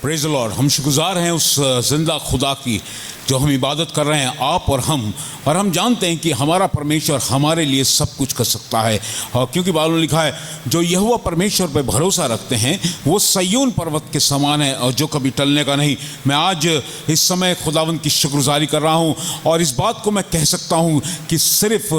Praise the Lord. हम शुक्रगुजार हैं उस जिंदा खुदा की जो हम इबादत कर रहे हैं, आप और हम जानते हैं कि हमारा परमेश्वर हमारे लिए सब कुछ कर सकता है। और क्योंकि बाइबल में लिखा है जो यहोवा परमेश्वर पर भरोसा रखते हैं वो सय्योन पर्वत के समान है और जो कभी टलने का नहीं। मैं आज इस समय खुदावंद की शुक्रगुजारी कर रहा हूँ और इस बात को मैं कह सकता हूँ कि सिर्फ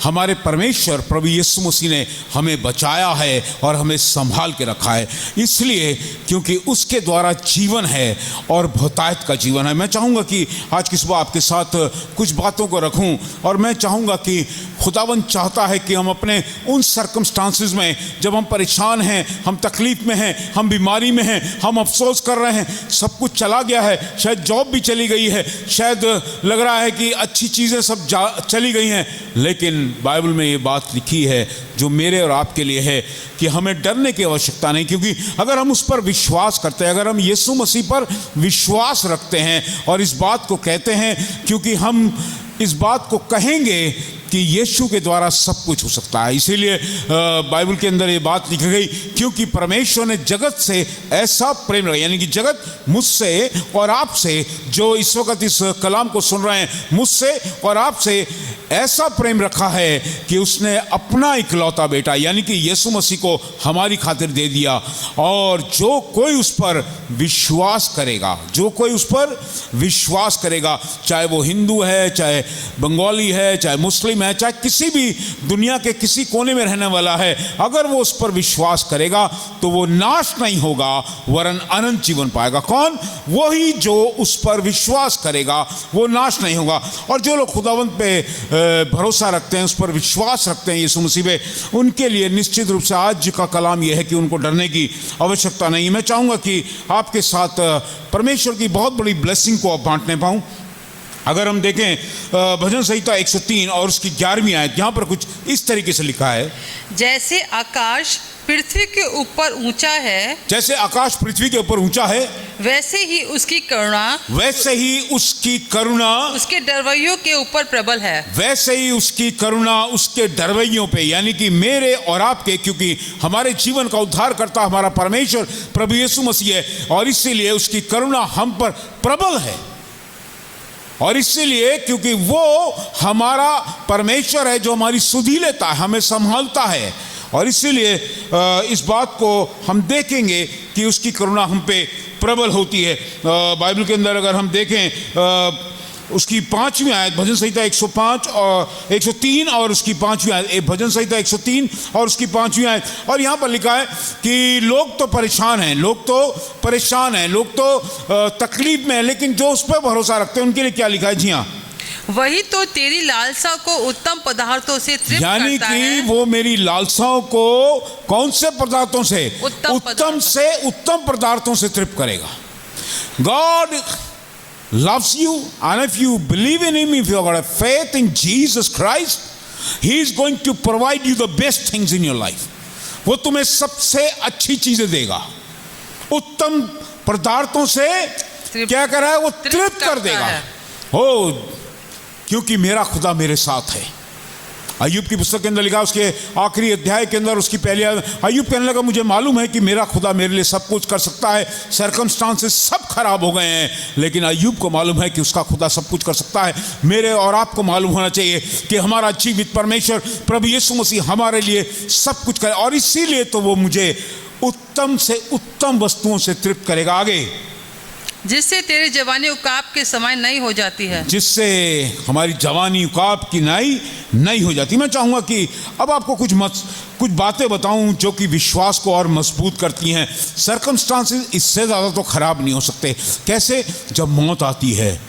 हमारे परमेश्वर प्रभु यीशु मसीह ने हमें बचाया है और हमें संभाल के रखा है, इसलिए क्योंकि उसके द्वारा जीवन है और बहुतायत का जीवन है। मैं चाहूँगा कि आज की सुबह आपके साथ कुछ बातों को रखूं और मैं चाहूँगा कि खुदावंद चाहता है कि हम अपने उन सर्कमस्टांसेस में जब हम परेशान हैं, हम तकलीफ़ में हैं, हम बीमारी में हैं, हम अफसोस कर रहे हैं, सब कुछ चला गया है, शायद जॉब भी चली गई है, शायद लग रहा है कि अच्छी चीज़ें सब चली गई हैं, लेकिन बाइबल में ये बात लिखी है जो मेरे और आपके लिए है कि हमें डरने की आवश्यकता नहीं, क्योंकि अगर हम उस पर विश्वास करते हैं, अगर हम यीशु मसीह पर विश्वास रखते हैं और इस बात को कहते हैं, क्योंकि हम इस बात को कहेंगे कि यीशु के द्वारा सब कुछ हो सकता है। इसीलिए बाइबल के अंदर ये बात लिखी गई, क्योंकि परमेश्वर ने जगत से ऐसा प्रेम रखा, यानी कि जगत मुझसे और आपसे जो इस वक्त इस कलाम को सुन रहे हैं, मुझसे और आपसे ऐसा प्रेम रखा है कि उसने अपना इकलौता बेटा यानी कि यीशु मसीह को हमारी खातिर दे दिया। और जो कोई उस पर विश्वास करेगा, जो कोई उस पर विश्वास करेगा, चाहे वो हिंदू है, चाहे बंगाली है, चाहे मुस्लिम है, चाहे किसी भी दुनिया के किसी कोने में रहने वाला है, अगर वो उस पर विश्वास करेगा तो वो नाश नहीं होगा वरन अनंत जीवन पाएगा। कौन? वही जो उस पर विश्वास करेगा, वो नाश नहीं होगा। और जो लोग खुदावंत पे भरोसा रखते हैं, उस पर विश्वास रखते हैं यीशु मसीह पे, उनके लिए निश्चित रूप से आज का कलाम यह है कि उनको डरने की आवश्यकता नहीं। मैं चाहूँगा कि आपके साथ परमेश्वर की बहुत बड़ी ब्लेसिंग को आप बांटने पाऊँ। अगर हम देखें भजन संहिता 103 और उसकी 11वीं आयत, यहाँ पर कुछ इस तरीके से लिखा है, जैसे आकाश पृथ्वी के ऊपर ऊंचा है, जैसे आकाश पृथ्वी के ऊपर ऊंचा है, वैसे ही उसकी करुणा, वैसे ही उसकी करुणा उसके डरवैयों के ऊपर प्रबल है। वैसे ही उसकी करुणा उसके डरवैयों पे, यानी कि मेरे और आपके, क्योंकि हमारे जीवन का उद्धार करता हमारा परमेश्वर प्रभु यीशु मसीह है, और इसीलिए उसकी करुणा हम पर प्रबल है। और इसीलिए क्योंकि वो हमारा परमेश्वर है जो हमारी सुधि लेता है, हमें संभालता है, और इसीलिए इस बात को हम देखेंगे कि उसकी करुणा हम पे प्रबल होती है। बाइबल के अंदर अगर हम देखें उसकी 5वीं आयत, भजन संहिता 105 और 103 और उसकी 5वीं आयत, भजन संहिता 103 और उसकी 5वीं आयत, और यहाँ पर लिखा है कि लोग तो परेशान हैं, लोग तो परेशान हैं, लोग तो तकलीफ में हैं, लेकिन जो उस पर भरोसा रखते हैं उनके लिए क्या लिखा है? जी हाँ, वही तो तेरी लालसा को उत्तम पदार्थों से तृप्त यानी करता है। कि वो मेरी लालसाओं को कौन से पदार्थों से? उत्तम पदार्थों से तृप्त करेगा। God loves you, and if you believe in him, if you have got a faith in Jesus Christ, he is going to provide you the best things in your life. वो तुम्हें सबसे अच्छी चीजें देगा, उत्तम पदार्थों से क्या कर रहा है? वो तृप्त कर देगा। हो, क्योंकि मेरा खुदा मेरे साथ है। अय्यूब की पुस्तक के अंदर लिखा, उसके आखिरी अध्याय के अंदर उसकी पहली अय्यूब कहने लगा, मुझे मालूम है कि मेरा खुदा मेरे लिए सब कुछ कर सकता है। सर्कमस्टांसेस सब खराब हो गए हैं, लेकिन अय्यूब को मालूम है कि उसका खुदा सब कुछ कर सकता है। मेरे और आपको मालूम होना चाहिए कि हमारा जीवित परमेश्वर प्रभु यीशु मसीह हमारे लिए सब कुछ करे, और इसीलिए तो वो मुझे उत्तम से उत्तम वस्तुओं से तृप्त करेगा। आगे, जिससे तेरी जवानी उकाब के समान नई हो जाती है, जिससे हमारी जवानी उकाब की नई हो जाती। मैं चाहूँगा कि अब आपको कुछ बातें बताऊं जो कि विश्वास को और मजबूत करती हैं। सर्कमस्टांसेस इससे ज़्यादा तो ख़राब नहीं हो सकते। कैसे? जब मौत आती है,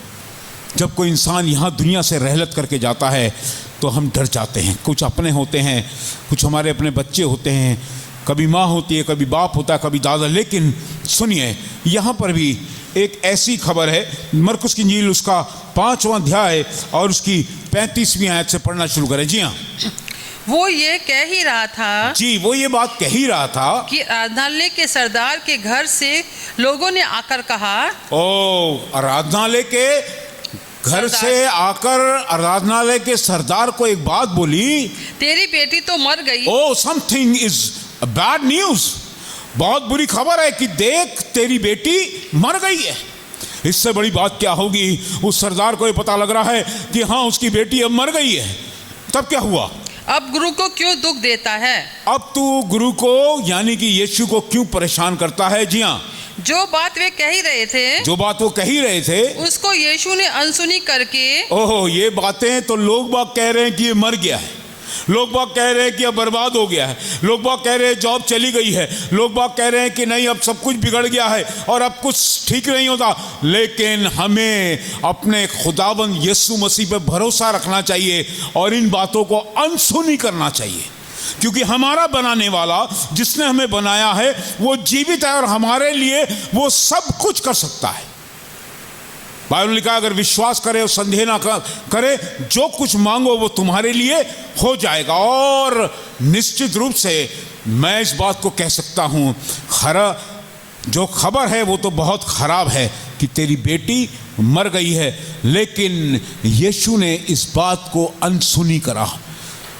जब कोई इंसान यहाँ दुनिया से रहलत करके जाता है तो हम डर जाते हैं। कुछ अपने होते हैं, कुछ हमारे अपने बच्चे होते हैं, कभी माँ होती है, कभी बाप होता है, कभी दादा। लेकिन सुनिए, यहाँ पर भी एक ऐसी खबर है, मरकुस की इंजील उसका 5वां अध्याय और उसकी 35वीं आयत से पढ़ना शुरू करें। जी हाँ, वो ये कह ही रहा था, जी वो ये बात कह ही रहा था कि आराधनालय के सरदार के घर से लोगों ने आकर कहा, ओ आराधनालय के घर से आकर आराधनालय के सरदार को एक बात बोली, तेरी बेटी तो मर गई। ओ समथिंग इज बैड न्यूज, बहुत बुरी खबर है कि देख तेरी बेटी मर गई है। इससे बड़ी बात क्या होगी? उस सरदार को ये पता लग रहा है कि हाँ उसकी बेटी अब मर गई है। तब क्या हुआ? अब गुरु को क्यों दुख देता है? अब तू गुरु को यानी कि यीशु को क्यों परेशान करता है? जी हाँ, जो बात वे कह ही रहे थे, जो बात वो कह ही रहे थे, उसको यीशु ने अनसुनी करके, ओहो ये बातें तो लोग बाग कह रहे हैं कि ये मर गया है, लोग बाग कह रहे हैं कि अब बर्बाद हो गया है, लोग बाग कह रहे हैं जॉब चली गई है, लोग बाग कह रहे हैं कि नहीं अब सब कुछ बिगड़ गया है और अब कुछ ठीक नहीं होता। लेकिन हमें अपने खुदावंद यीशु मसीह पे भरोसा रखना चाहिए और इन बातों को अनसुनी करना चाहिए, क्योंकि हमारा बनाने वाला जिसने हमें बनाया है वो जीवित है और हमारे लिए वो सब कुछ कर सकता है। बाइबल लिखा, अगर विश्वास करे और संदेह ना करे, जो कुछ मांगो वो तुम्हारे लिए हो जाएगा। और निश्चित रूप से मैं इस बात को कह सकता हूँ, जो खबर है वो तो बहुत खराब है कि तेरी बेटी मर गई है, लेकिन यीशु ने इस बात को अनसुनी करा,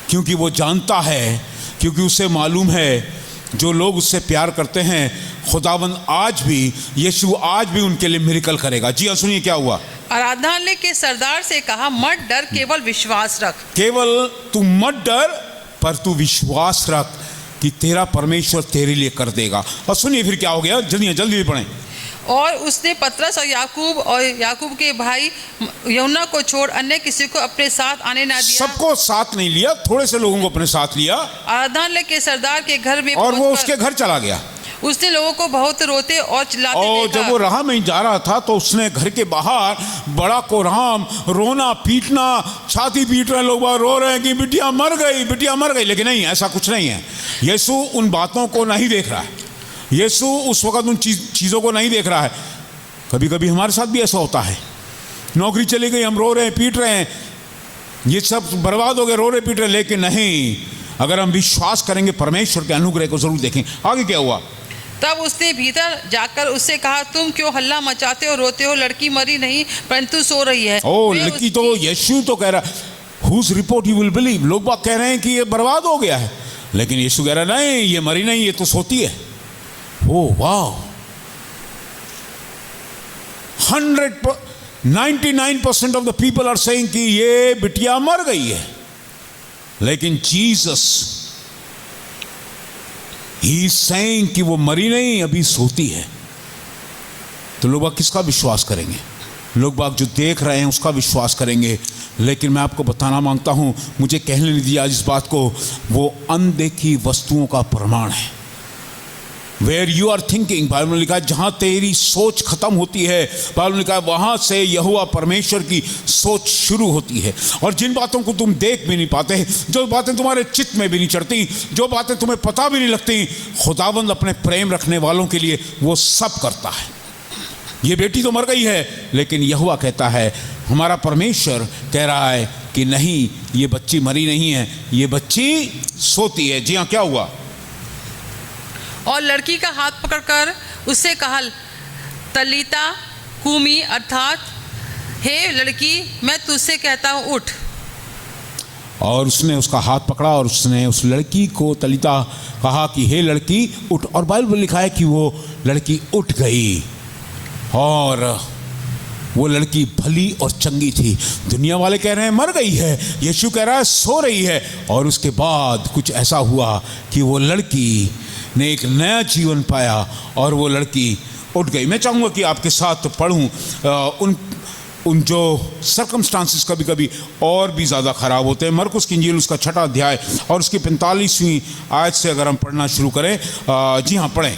क्योंकि वो जानता है, क्योंकि उसे मालूम है जो लोग उससे प्यार करते हैं खुदावंद आज भी, यीशु आज भी उनके लिए मिरेकल करेगा। जी हाँ, सुनिए क्या हुआ। आराधनालय के सरदार से कहा, मत डर, केवल विश्वास रख। केवल तू मत डर, पर तू विश्वास रख कि तेरा परमेश्वर तेरे लिए कर देगा। और सुनिए फिर क्या हो गया, जल्दी पढ़ें। और उसने पतरस और याकूब के भाई यूहन्ना को छोड़ अन्य किसी को अपने साथ आने ना दिया। सबको साथ नहीं लिया, थोड़े से लोगों को अपने साथ लिया। आराधनालय के सरदार के घर में और वो उसके घर चला गया। उसने लोगों को बहुत रोते और चिल्लाते और देखा। जब वो राह में जा रहा था तो उसने घर के बाहर बड़ा कोराम, रोना पीटना, छाती पीट रहे लोग, रो रहे हैं कि बिटिया मर गई। लेकिन नहीं, ऐसा कुछ नहीं है। यीशु उन बातों को नहीं देख रहा है। यीशु उस वक्त उन चीज़ों को नहीं देख रहा है। कभी कभी हमारे साथ भी ऐसा होता है, नौकरी चली गई, हम रो रहे हैं, पीट रहे हैं, ये सब बर्बाद हो गए, रो रहे पीट रहे। लेकिन नहीं, अगर हम विश्वास करेंगे परमेश्वर के अनुग्रह को जरूर देखें। आगे क्या हुआ? तब उसने भीतर जाकर उससे कहा, तुम क्यों हल्ला मचाते हो, रोते हो? लड़की मरी नहीं परंतु सो रही है। लड़की तो यीशु तो कह रहा, whose report you will believe. लोग बात कह रहे हैं कि ये बर्बाद हो गया है, लेकिन यीशु कह रहा नहीं, ये मरी नहीं, ये तो सोती है। ओह वाह, 99% of the people are saying कि ये बिटिया मर गई है, लेकिन जीसस ही इज सेइंग कि वो मरी नहीं, अभी सोती है। तो लोग बाग किसका विश्वास करेंगे? लोग बाग जो देख रहे हैं उसका विश्वास करेंगे। लेकिन मैं आपको बताना मांगता हूं, मुझे कहने नहीं दिया इस बात को, वो अनदेखी वस्तुओं का प्रमाण है। Where you are thinking, Bible में लिखा है, जहां तेरी सोच खत्म होती है, बाइबल में लिखा है, वहां से यहोवा परमेश्वर की सोच शुरू होती है। और जिन बातों को तुम देख भी नहीं पाते, जो बातें तुम्हारे चित्त में भी नहीं चढ़ती, जो बातें तुम्हें पता भी नहीं लगती, खुदावंद अपने प्रेम रखने वालों के लिए वो सब करता है। ये बेटी तो मर गई है, लेकिन यहोवा कहता है, हमारा परमेश्वर कह रहा है कि नहीं, ये बच्ची मरी नहीं है, ये बच्ची सोती है। जी हाँ, क्या हुआ? और लड़की का हाथ पकड़कर उससे कहा, तलीता कूमी, अर्थात हे लड़की, मैं तुझसे कहता हूँ, उठ। और उसने उसका हाथ पकड़ा और उसने उस लड़की को तलीता कहा कि हे लड़की उठ। और बाइबल में लिखा है कि वो लड़की उठ गई और वो लड़की भली और चंगी थी। दुनिया वाले कह रहे हैं मर गई है, यीशु कह रहा है सो रही है। और उसके बाद कुछ ऐसा हुआ कि वो लड़की ने एक नया जीवन पाया और वो लड़की उठ गई। मैं चाहूँगा कि आपके साथ पढ़ूँ उन जो सर्कमस्टांसिस कभी कभी और भी ज़्यादा ख़राब होते हैं। मरकुस की इंजील उसका 6वां अध्याय और उसकी 45वीं आयत से अगर हम पढ़ना शुरू करें। जी हाँ, पढ़ें।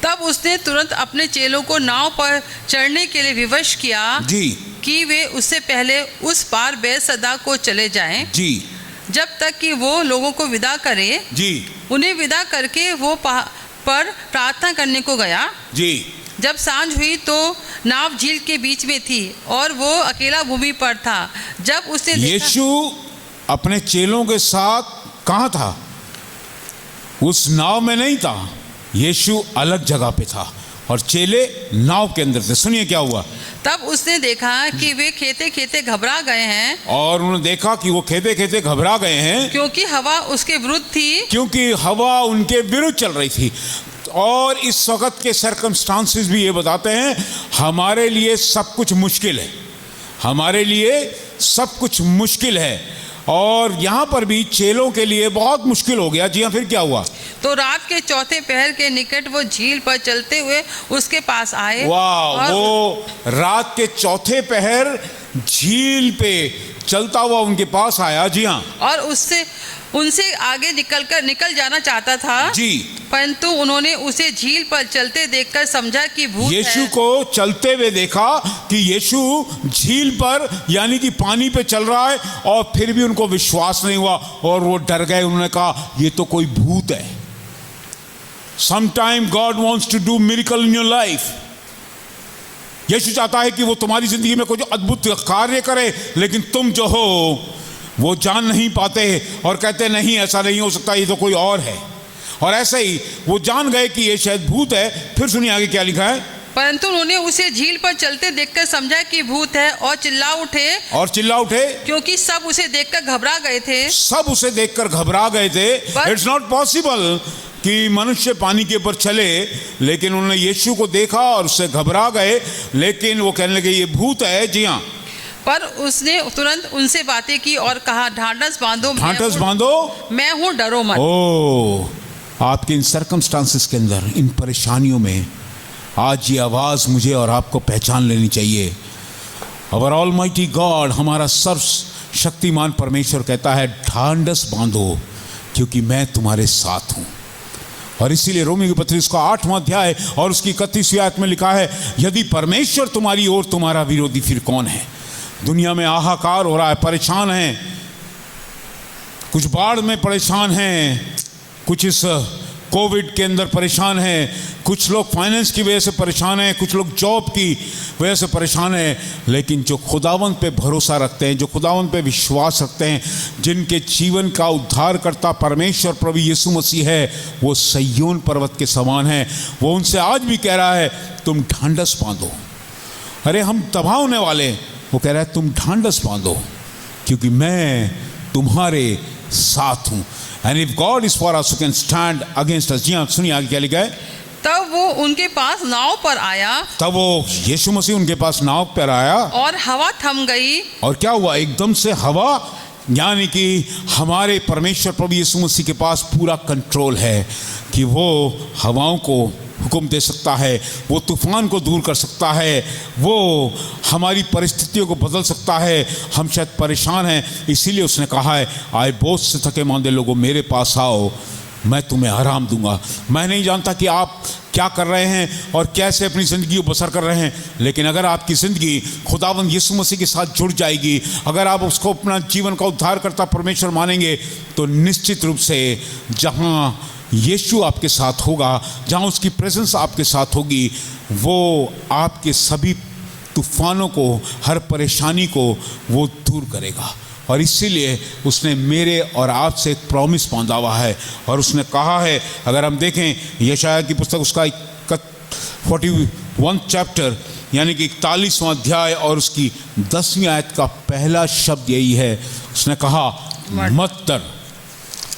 तब उसने तुरंत अपने चेलों को नाव पर चढ़ने के लिए विवश किया जी, कि वे उससे पहले उस पार बेसदा को चले जाएं, जी, जब तक कि वो लोगों को विदा करे। जी, उन्हें विदा करके वो पर प्रार्थना करने को गया। जी। जब सांझ हुई तो नाव झील के बीच में थी और वो अकेला भूमि पर था। जब उसने यीशु अपने चेलों के साथ कहाँ था? उस नाव में नहीं था, यीशु अलग जगह पे था और चेले नाव के अंदर थे। सुनिए क्या हुआ। तब उसने देखा कि वे खेते खेते घबरा गए हैं। और उन्होंने देखा कि वो खेते खेते घबरा गए हैं, क्योंकि हवा उसके विरुद्ध थी। क्योंकि हवा उनके विरुद्ध चल रही थी। और इस वक्त के सर्कमस्टांसेस भी ये बताते हैं, हमारे लिए सब कुछ मुश्किल है, हमारे लिए सब कुछ मुश्किल है। और यहाँ पर भी चेलों के लिए बहुत मुश्किल हो गया। जी हाँ, फिर क्या हुआ? तो रात के चौथे पहर के निकट वो झील पर चलते हुए उसके पास आए। वाह, वो रात के चौथे पहर झील पे चलता हुआ उनके पास आया। जी हाँ, और उनसे आगे निकल जाना चाहता था जी, परंतु उन्होंने उसे झील पर चलते देखकर समझा कि भूत है। यीशु को चलते हुए देखा कि यीशु झील पर यानी कि पानी पे चल रहा है, और फिर भी उनको विश्वास नहीं हुआ और वो डर गए। उन्होंने कहा ये तो कोई भूत है। Sometime God wants to do miracle in your life. यीशु चाहता है कि वो तुम्हारी जिंदगी में कोई अद्भुत कार्य करे, लेकिन तुम जो हो वो जान नहीं पाते और कहते नहीं ऐसा नहीं हो सकता, ये तो कोई और है। और ऐसे ही वो जान गए कि ये शायद भूत है। फिर सुनिए आगे क्या लिखा है। परंतु उन्होंने उसे झील पर चलते देखकर समझा कि भूत है और चिल्ला उठे, क्योंकि सब उसे देखकर घबरा गए थे। सब उसे देखकर घबरा गए थे। इट्स नॉट पॉसिबल कि मनुष्य पानी के ऊपर चले, लेकिन उन्होंने यीशु को देखा और उससे घबरा गए। लेकिन वो कहने लगे ये भूत है। जी हाँ, पर उसने तुरंत उनसे बातें की और कहा, ढांढस बांधो, ढांढस बांधो, मैं हूँ, डरो मत। ओ आपके इन सर्कमस्टांसेस के अंदर, इन परेशानियों में आज ये आवाज़ मुझे और आपको पहचान लेनी चाहिए। अवर ऑलमाइटी गॉड, हमारा सर्वशक्तिमान परमेश्वर कहता है ढांढस बांधो क्योंकि मैं तुम्हारे साथ हूँ। और इसीलिए रोमी की पत्री उसका 8वां अध्याय और उसकी 31वीं आयत में लिखा है, यदि परमेश्वर तुम्हारी ओर, तुम्हारा विरोधी फिर कौन है। दुनिया में हाहाकार हो रहा है, परेशान हैं, कुछ बाढ़ में परेशान हैं, कुछ इस कोविड के अंदर परेशान हैं, कुछ लोग फाइनेंस की वजह से परेशान हैं, कुछ लोग जॉब की वजह से परेशान हैं। लेकिन जो खुदावंत पे भरोसा रखते हैं, जो खुदावंत पे विश्वास रखते हैं, जिनके जीवन का उद्धारकर्ता परमेश्वर प्रभु यीशु मसीह है, वो सिय्योन पर्वत के समान है। वो उनसे आज भी कह रहा है तुम ढांढस बांधो। अरे हम तबाह होने वाले, वो कह रहा है तुम ढांढस बांधो क्योंकि मैं तुम्हारे साथ हूँ। And if God is for us who can stand against us. जी हाँ, सुनिए आगे क्या लिखा है। तब वो उनके पास नाव पर आया, तब वो यीशु मसीह उनके पास नाव पर आया और हवा थम गई। और क्या हुआ, एकदम से हवा, यानी कि हमारे परमेश्वर प्रभु यीशु मसीह के पास पूरा कंट्रोल है कि वो हवाओं को हुक्म दे सकता है, वो तूफान को दूर कर सकता है, वो हमारी परिस्थितियों को बदल सकता है। हम शायद परेशान हैं, इसीलिए उसने कहा है, आए बोझ से थके मांदे लोगों मेरे पास आओ, मैं तुम्हें आराम दूंगा। मैं नहीं जानता कि आप क्या कर रहे हैं और कैसे अपनी ज़िंदगी को बसर कर रहे हैं, लेकिन अगर आपकी ज़िंदगी खुदावंद यीशु मसीह के साथ जुड़ जाएगी, अगर आप उसको अपना जीवन का उद्धारकर्ता परमेश्वर मानेंगे, तो निश्चित रूप से जहाँ यीशु आपके साथ होगा, जहाँ उसकी प्रेजेंस आपके साथ होगी, वो आपके सभी तूफानों को, हर परेशानी को वो दूर करेगा। और इसीलिए उसने मेरे और आपसे एक प्रॉमिस बांधा हुआ है और उसने कहा है, अगर हम देखें यशायाह की पुस्तक उसका 41 चैप्टर यानी कि 41वां अध्याय और उसकी 10वीं आयत का पहला शब्द यही है। उसने कहा मत डर।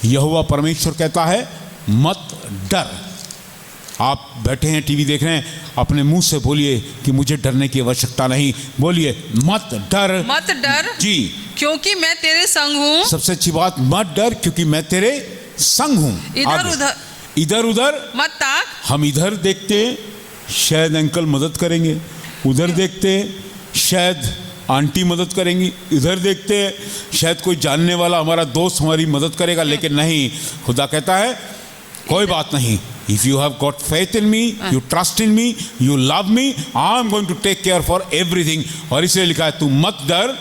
यहोवा परमेश्वर कहता है मत डर। आप बैठे हैं, टीवी देख रहे हैं, अपने मुंह से बोलिए कि मुझे डरने की आवश्यकता नहीं। बोलिए मत डर, मत डर जी, क्योंकि मैं तेरे संग हूँ। सबसे अच्छी बात, मत डर क्योंकि मैं तेरे संग हूँ। इधर उधर मत ताक। हम इधर देखते हैं शायद अंकल मदद करेंगे, उधर देखते हैं शायद आंटी मदद करेंगी, इधर देखते हैं शायद कोई जानने वाला हमारा दोस्त हमारी मदद करेगा, लेकिन नहीं, खुदा कहता है कोई बात नहीं। If you have got faith in me, you trust in me, you love me, I am going to take care for everything। और इसलिए लिखा है तू मत डर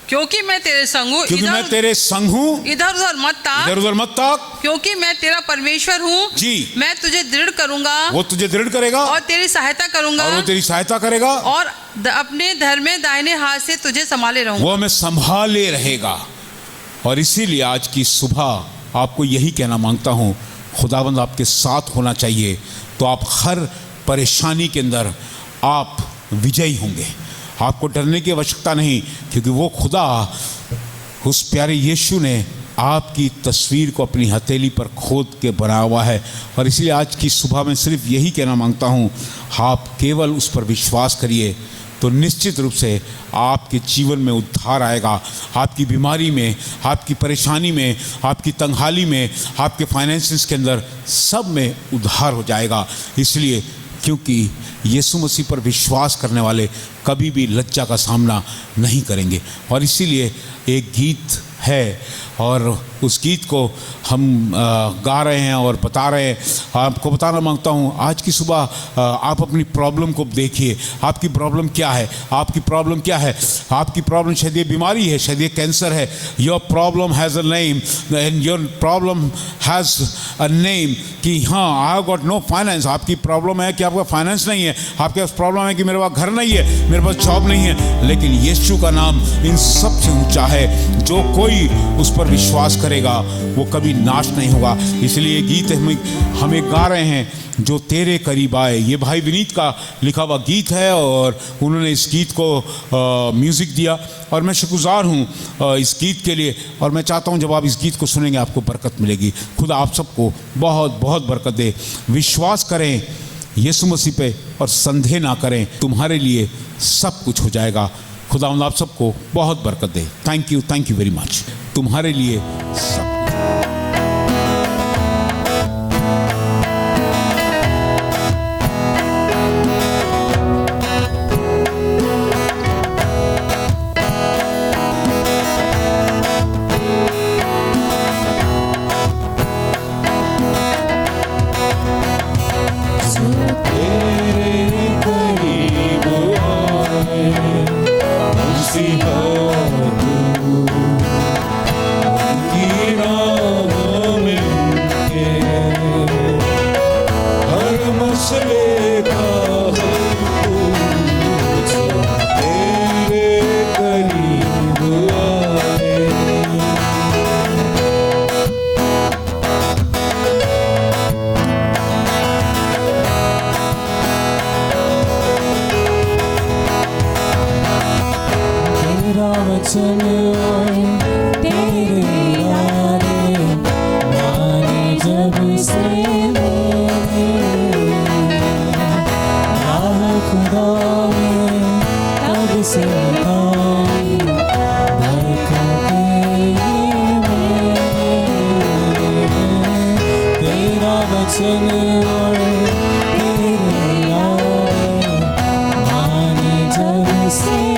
क्योंकि मैं तेरे संग हूँ। क्योंकि मैं तेरे संग हूँ। इधर उधर मत ताक। इधर उधर मत ताक क्योंकि मैं तेरा परमेश्वर हूँ। जी, मैं तुझे दृढ़ करूंगा। वो तुझे दृढ़ करेगा और तेरी सहायता करूंगा। और वो तेरी सहायता करेगा और अपने धर्म दाहिने हाथ से तुझे संभाले रहूंगा। वो हमें संभाले रहेगा। और इसीलिए आज की सुबह आपको यही कहना मांगता हूँ, खुदावंद आपके साथ होना चाहिए, तो आप हर परेशानी के अंदर आप विजयी होंगे। आपको डरने की आवश्यकता नहीं, क्योंकि वो खुदा, उस प्यारे यीशु ने आपकी तस्वीर को अपनी हथेली पर खोद के बनाया हुआ है। और इसलिए आज की सुबह में सिर्फ यही कहना मांगता हूँ, आप केवल उस पर विश्वास करिए, तो निश्चित रूप से आपके जीवन में उद्धार आएगा। आपकी बीमारी में, आपकी परेशानी में, आपकी तंगहाली में, आपके फाइनेंसेस के अंदर, सब में उद्धार हो जाएगा। इसलिए क्योंकि यीशु मसीह पर विश्वास करने वाले कभी भी लज्जा का सामना नहीं करेंगे। और इसीलिए एक गीत है और उस गीत को हम गा रहे हैं और बता रहे हैं। आपको बताना मांगता हूँ, आज की सुबह आप अपनी प्रॉब्लम को देखिए। आपकी प्रॉब्लम क्या है? आपकी प्रॉब्लम क्या है? आपकी प्रॉब्लम शायद ये बीमारी है, शायद ये कैंसर है। Your problem has a name and your problem has a name कि हाँ, I have got no finance. आपकी प्रॉब्लम है कि आपका फाइनेंस नहीं है, आपके पास प्रॉब्लम है कि मेरे पास घर नहीं है, मेरे पास जॉब नहीं है। लेकिन यीशु का नाम इन सब से ऊँचा है। जो कोई उस पर विश्वास करेगा वो कभी नाश नहीं होगा। इसलिए गीत हमें गा रहे हैं, जो तेरे करीब आए। ये भाई विनीत का लिखा हुआ गीत है और उन्होंने इस गीत को म्यूज़िक दिया और मैं शुक्रगुजार हूँ इस गीत के लिए। और मैं चाहता हूँ जब आप इस गीत को सुनेंगे आपको बरकत मिलेगी। खुदा आप सबको बहुत बहुत बरकत दे। विश्वास करें यीशु मसीह पे और संदेह ना करें, तुम्हारे लिए सब कुछ हो जाएगा। खुदावंद आप सबको बहुत बरकत दे। Thank you very much. तुम्हारे लिए सब Say